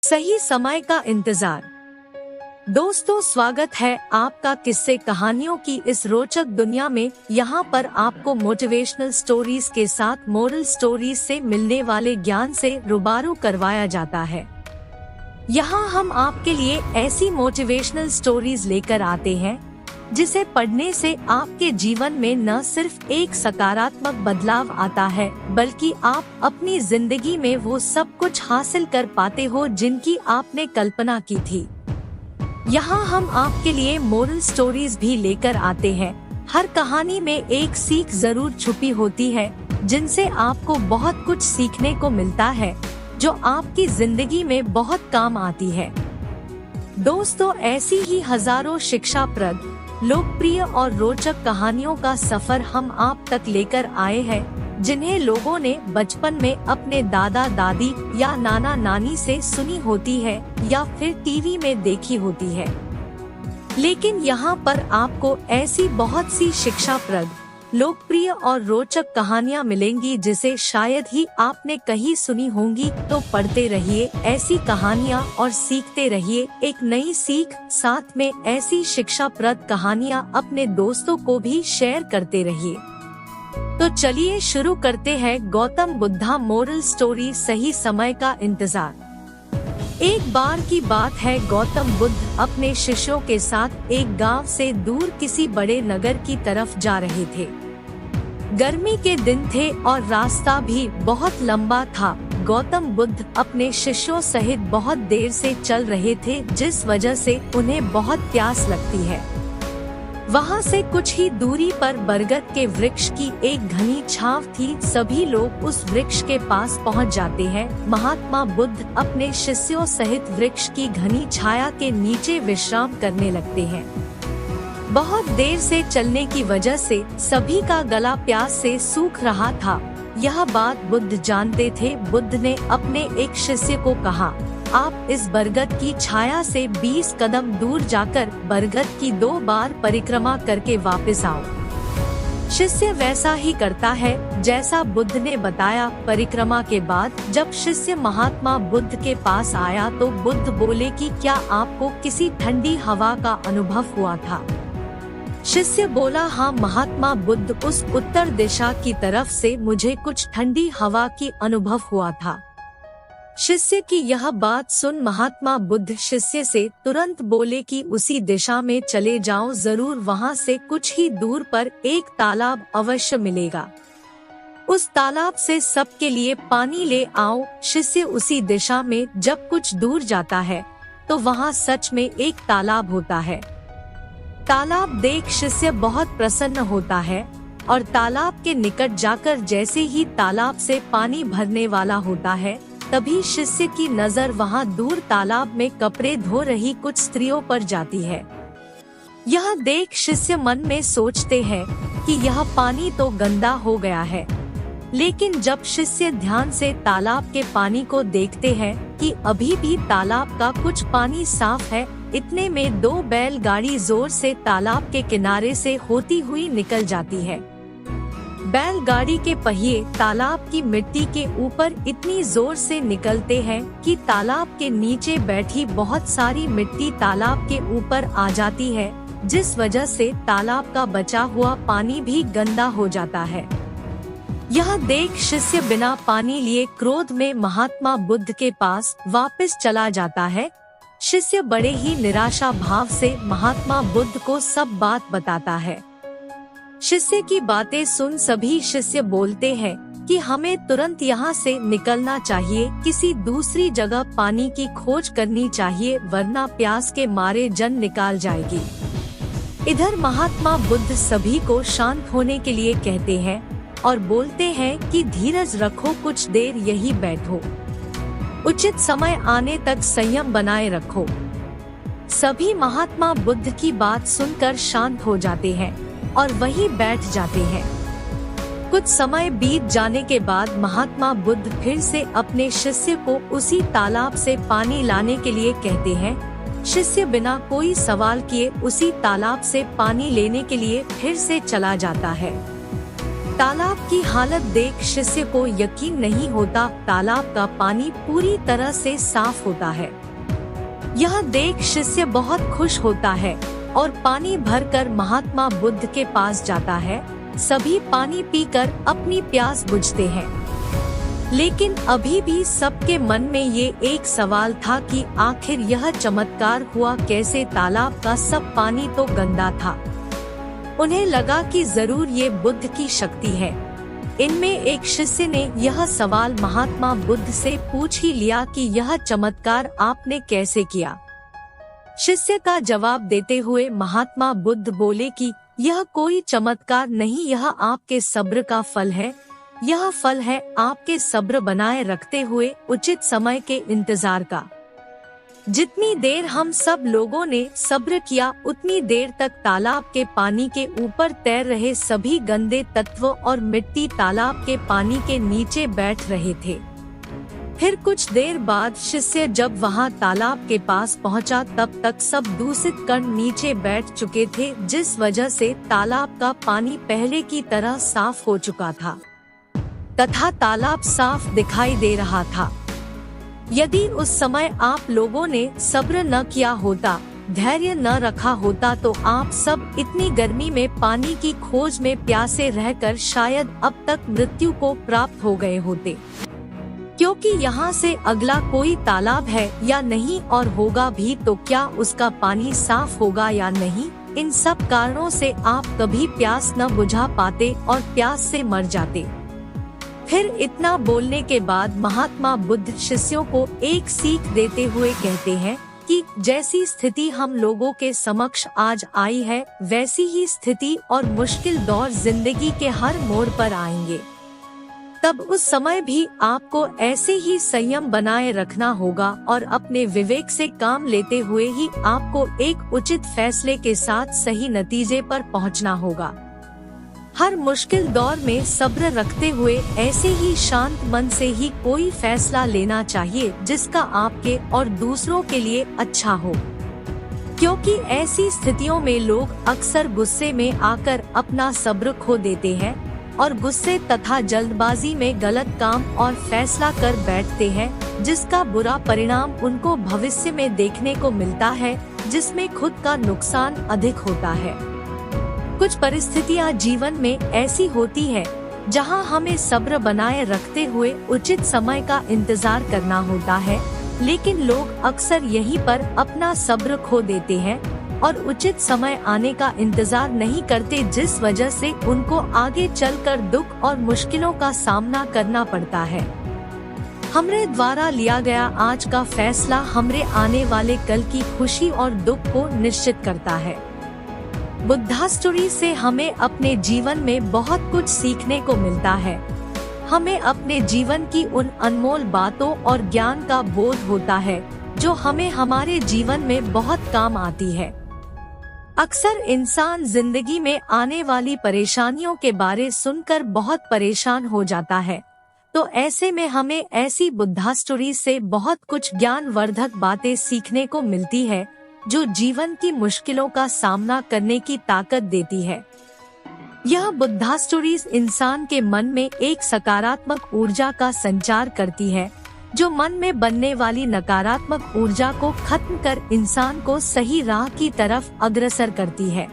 सही समय का इंतजार। दोस्तों, स्वागत है आपका किस्से कहानियों की इस रोचक दुनिया में। यहाँ पर आपको मोटिवेशनल स्टोरीज के साथ मोरल स्टोरीज से मिलने वाले ज्ञान से रूबरू करवाया जाता है। यहाँ हम आपके लिए ऐसी मोटिवेशनल स्टोरीज लेकर आते हैं जिसे पढ़ने से आपके जीवन में न सिर्फ एक सकारात्मक बदलाव आता है, बल्कि आप अपनी जिंदगी में वो सब कुछ हासिल कर पाते हो जिनकी आपने कल्पना की थी। यहाँ हम आपके लिए मोरल स्टोरीज भी लेकर आते हैं। हर कहानी में एक सीख जरूर छुपी होती है जिनसे आपको बहुत कुछ सीखने को मिलता है, जो आपकी जिंदगी में बहुत काम आती है। दोस्तों, ऐसी ही हजारों शिक्षाप्रद, लोकप्रिय और रोचक कहानियों का सफर हम आप तक लेकर आए हैं, जिन्हें लोगों ने बचपन में अपने दादा दादी या नाना नानी से सुनी होती है या फिर टीवी में देखी होती है। लेकिन यहाँ पर आपको ऐसी बहुत सी शिक्षाप्रद, लोकप्रिय और रोचक कहानियाँ मिलेंगी जिसे शायद ही आपने कहीं सुनी होंगी। तो पढ़ते रहिए ऐसी कहानियाँ और सीखते रहिए एक नई सीख। साथ में ऐसी शिक्षाप्रद कहानियाँ अपने दोस्तों को भी शेयर करते रहिए। तो चलिए शुरू करते हैं गौतम बुद्धा मोरल स्टोरी, सही समय का इंतजार। एक बार की बात है, गौतम बुद्ध अपने शिष्यों के साथ एक गांव से दूर किसी बड़े नगर की तरफ जा रहे थे। गर्मी के दिन थे और रास्ता भी बहुत लंबा था। गौतम बुद्ध अपने शिष्यों सहित बहुत देर से चल रहे थे, जिस वजह से उन्हें बहुत प्यास लगती है। वहाँ से कुछ ही दूरी पर बरगद के वृक्ष की एक घनी छांव थी। सभी लोग उस वृक्ष के पास पहुँच जाते हैं। महात्मा बुद्ध अपने शिष्यों सहित वृक्ष की घनी छाया के नीचे विश्राम करने लगते हैं। बहुत देर से चलने की वजह से सभी का गला प्यास से सूख रहा था। यह बात बुद्ध जानते थे। बुद्ध ने अपने एक शिष्य को कहा, आप इस बरगद की छाया से 20 कदम दूर जाकर बरगद की 2 बार परिक्रमा करके वापस आओ। शिष्य वैसा ही करता है जैसा बुद्ध ने बताया। परिक्रमा के बाद जब शिष्य महात्मा बुद्ध के पास आया तो बुद्ध बोले कि क्या आपको किसी ठंडी हवा का अनुभव हुआ था? शिष्य बोला, हाँ महात्मा बुद्ध, उस उत्तर दिशा की तरफ से मुझे कुछ ठंडी हवा की अनुभव हुआ था। शिष्य की यह बात सुन महात्मा बुद्ध शिष्य से तुरंत बोले कि उसी दिशा में चले जाओ, जरूर वहाँ से कुछ ही दूर पर एक तालाब अवश्य मिलेगा। उस तालाब से सबके लिए पानी ले आओ। शिष्य उसी दिशा में जब कुछ दूर जाता है तो वहाँ सच में एक तालाब होता है। तालाब देख शिष्य बहुत प्रसन्न होता है और तालाब के निकट जाकर जैसे ही तालाब से पानी भरने वाला होता है, तभी शिष्य की नजर वहां दूर तालाब में कपड़े धो रही कुछ स्त्रियों पर जाती है। यह देख शिष्य मन में सोचते हैं कि यह पानी तो गंदा हो गया है। लेकिन जब शिष्य ध्यान से तालाब के पानी को देखते हैं कि अभी भी तालाब का कुछ पानी साफ है, इतने में 2 बैलगाड़ी जोर से तालाब के किनारे से होती हुई निकल जाती है। बैलगाड़ी के पहिए तालाब की मिट्टी के ऊपर इतनी जोर से निकलते हैं कि तालाब के नीचे बैठी बहुत सारी मिट्टी तालाब के ऊपर आ जाती है, जिस वजह से तालाब का बचा हुआ पानी भी गंदा हो जाता है। यह देख शिष्य बिना पानी लिए क्रोध में महात्मा बुद्ध के पास वापस चला जाता है। शिष्य बड़े ही निराशा भाव से महात्मा बुद्ध को सब बात बताता है। शिष्य की बातें सुन सभी शिष्य बोलते हैं कि हमें तुरंत यहाँ से निकलना चाहिए, किसी दूसरी जगह पानी की खोज करनी चाहिए, वरना प्यास के मारे जान निकाल जाएगी। इधर महात्मा बुद्ध सभी को शांत होने के लिए कहते हैं और बोलते हैं कि धीरज रखो, कुछ देर यही बैठो, उचित समय आने तक संयम बनाए रखो। सभी महात्मा बुद्ध की बात सुनकर शांत हो जाते हैं और वहीं बैठ जाते हैं। कुछ समय बीत जाने के बाद महात्मा बुद्ध फिर से अपने शिष्य को उसी तालाब से पानी लाने के लिए कहते हैं। शिष्य बिना कोई सवाल किए उसी तालाब से पानी लेने के लिए फिर से चला जाता है। तालाब की हालत देख शिष्य को यकीन नहीं होता। तालाब का पानी पूरी तरह से साफ होता है। यह देख शिष्य बहुत खुश होता है और पानी भरकर महात्मा बुद्ध के पास जाता है। सभी पानी पीकर अपनी प्यास बुझते हैं, लेकिन अभी भी सबके मन में ये एक सवाल था कि आखिर यह चमत्कार हुआ कैसे। तालाब का सब पानी तो गंदा था। उन्हें लगा कि जरूर ये बुद्ध की शक्ति है। इनमें एक शिष्य ने यह सवाल महात्मा बुद्ध से पूछ ही लिया कि यह चमत्कार आपने कैसे किया। शिष्य का जवाब देते हुए महात्मा बुद्ध बोले कि यह कोई चमत्कार नहीं, यह आपके सब्र का फल है। यह फल है आपके सब्र बनाए रखते हुए उचित समय के इंतजार का। जितनी देर हम सब लोगों ने सब्र किया, उतनी देर तक तालाब के पानी के ऊपर तैर रहे सभी गंदे तत्व और मिट्टी तालाब के पानी के नीचे बैठ रहे थे। फिर कुछ देर बाद शिष्य जब वहां तालाब के पास पहुंचा, तब तक सब दूषित कण नीचे बैठ चुके थे, जिस वजह से तालाब का पानी पहले की तरह साफ हो चुका था तथा तालाब साफ दिखाई दे रहा था। यदि उस समय आप लोगों ने सब्र न किया होता, धैर्य न रखा होता, तो आप सब इतनी गर्मी में पानी की खोज में प्यासे रहकर शायद अब तक मृत्यु को प्राप्त हो गए होते। क्योंकि यहाँ से अगला कोई तालाब है या नहीं, और होगा भी तो क्या उसका पानी साफ होगा या नहीं। इन सब कारणों से आप कभी प्यास न बुझा पाते और प्यास से मर जाते। फिर इतना बोलने के बाद महात्मा बुद्ध शिष्यों को एक सीख देते हुए कहते हैं कि जैसी स्थिति हम लोगों के समक्ष आज आई है, वैसी ही स्थिति और मुश्किल दौर जिंदगी के हर मोड़ पर आएंगे। तब उस समय भी आपको ऐसे ही संयम बनाए रखना होगा और अपने विवेक से काम लेते हुए ही आपको एक उचित फैसले के साथ सही नतीजे पर पहुंचना होगा। हर मुश्किल दौर में सब्र रखते हुए ऐसे ही शांत मन से ही कोई फैसला लेना चाहिए जिसका आपके और दूसरों के लिए अच्छा हो। क्योंकि ऐसी स्थितियों में लोग अक्सर गुस्से में आकर अपना सब्र खो देते हैं और गुस्से तथा जल्दबाजी में गलत काम और फैसला कर बैठते हैं, जिसका बुरा परिणाम उनको भविष्य में देखने को मिलता है, जिसमें खुद का नुकसान अधिक होता है। कुछ परिस्थितियां जीवन में ऐसी होती है जहां हमें सब्र बनाए रखते हुए उचित समय का इंतजार करना होता है, लेकिन लोग अक्सर यहीं पर अपना सब्र खो देते हैं और उचित समय आने का इंतजार नहीं करते, जिस वजह से उनको आगे चलकर दुख और मुश्किलों का सामना करना पड़ता है। हमरे द्वारा लिया गया आज का फैसला हमरे आने वाले कल की खुशी और दुख को निश्चित करता है। बुद्धा स्टोरी से हमें अपने जीवन में बहुत कुछ सीखने को मिलता है। हमें अपने जीवन की उन अनमोल बातों और ज्ञान का बोध होता है जो हमें हमारे जीवन में बहुत काम आती है। अक्सर इंसान जिंदगी में आने वाली परेशानियों के बारे सुनकर बहुत परेशान हो जाता है, तो ऐसे में हमें ऐसी बुद्धा स्टोरी से बहुत कुछ ज्ञानवर्धक बातें सीखने को मिलती है जो जीवन की मुश्किलों का सामना करने की ताकत देती है। यह बुद्धा स्टोरीज इंसान के मन में एक सकारात्मक ऊर्जा का संचार करती है, जो मन में बनने वाली नकारात्मक ऊर्जा को खत्म कर इंसान को सही राह की तरफ अग्रसर करती है।